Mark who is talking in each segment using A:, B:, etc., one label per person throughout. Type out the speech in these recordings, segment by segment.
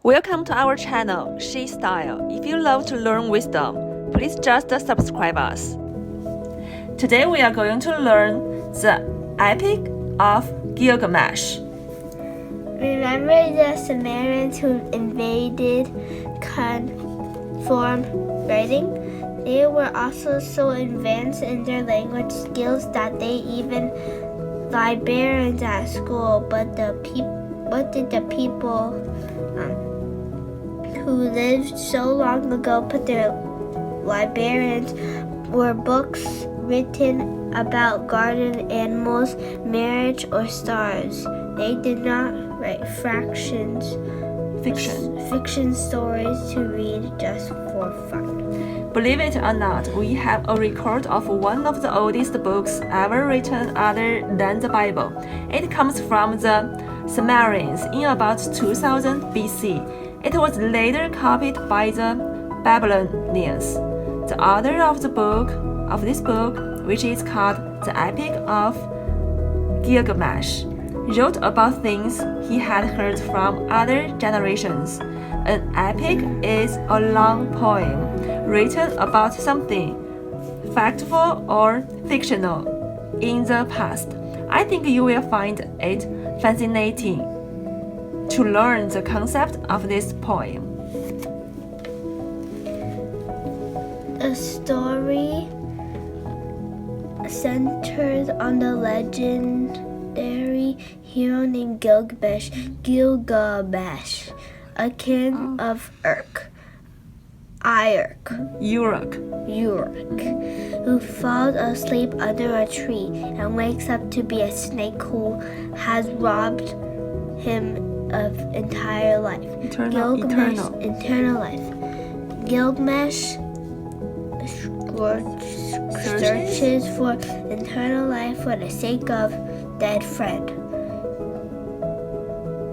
A: Welcome to our channel, SHÉSTYLÉ. If you love to learn wisdom, please just subscribe us. Today we are going to learn the Epic of Gilgamesh.
B: Remember the Sumerians who invaded cuneiform writing? They were also so advanced in their language skills that they even librarians at school. But what did the people who lived so long ago put their librarians were books written about garden animals, marriage, or stars. They did not write fiction stories to read just for fun.
A: Believe it or not, we have a record of one of the oldest books ever written other than the Bible. It comes from the Sumerians in about 2000 BC. It was later copied by the Babylonians. The author of this book, which is called the Epic of Gilgamesh, wrote about things he had heard from other generations. An epic is a long poem written about something factual or fictional in the past. I think you will find it fascinating to learn the concept of this poem.
B: The story centers on the legendary hero named Gilgamesh, a king of Uruk, who falls asleep under a tree and wakes up to be a snake who has robbed him of eternal life. Gilgamesh searches for eternal life for the sake of dead friend.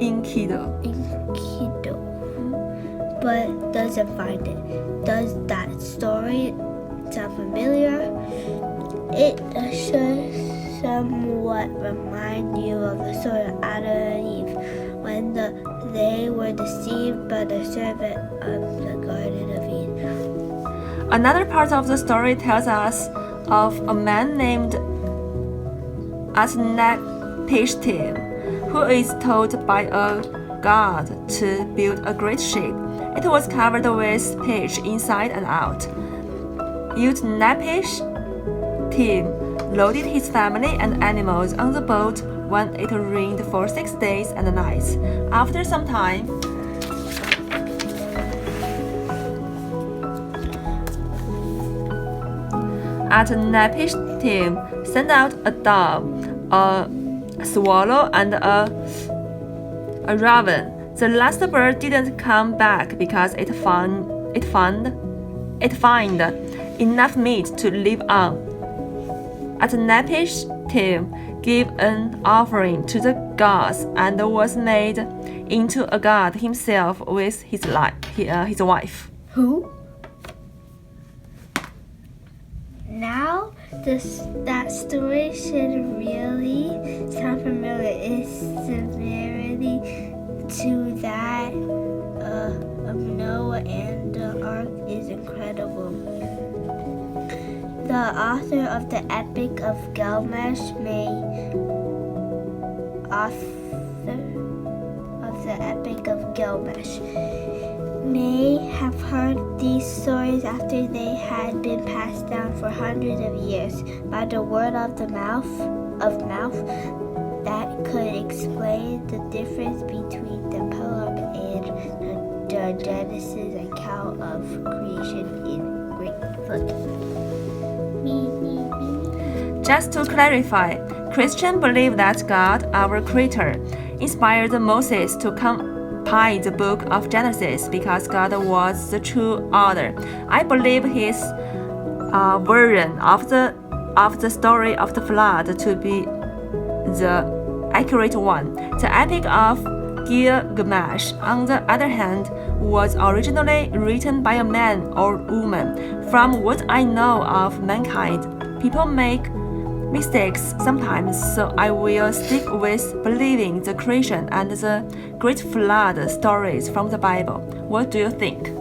A: Enkidu.
B: But doesn't find it. Does that story sound familiar? It should somewhat remind you of the story of Adam and Eve when they were deceived by the serpent of the Garden of Eden.
A: Another part of the story tells us of a man named SHÉSTYLÉ, who is told by a god to build a great ship. It was covered with pitch inside and out. SHÉSTYLÉ loaded his family and animals on the boat when it rained for 6 days and nights. After some time, SHÉSTYLÉ sent out a dove, a swallow, and a raven. The last bird didn't come back because it found enough meat to live on. SHÉSTYLÉ gave an offering to the gods and was made into a god himself with his wife.
B: Who? Now, that story should really sound familiar. Its similarity to that of Noah and the Ark is incredible. The author of the Epic of Gilgamesh may have heard these stories after they had been passed down for hundreds of years by the word of mouth that could explain the difference between the poem and the Genesis account of creation in Greek.
A: Just to clarify, Christians believe that God, our Creator, inspired Moses to compile the book of Genesis because God was the true author. I believe his version of the story of the flood to be the accurate one. The Epic of Gilgamesh, on the other hand, was originally written by a man or woman. From what I know of mankind, people make mistakes sometimes, so I will stick with believing the creation and the great flood stories from the Bible. What do you think?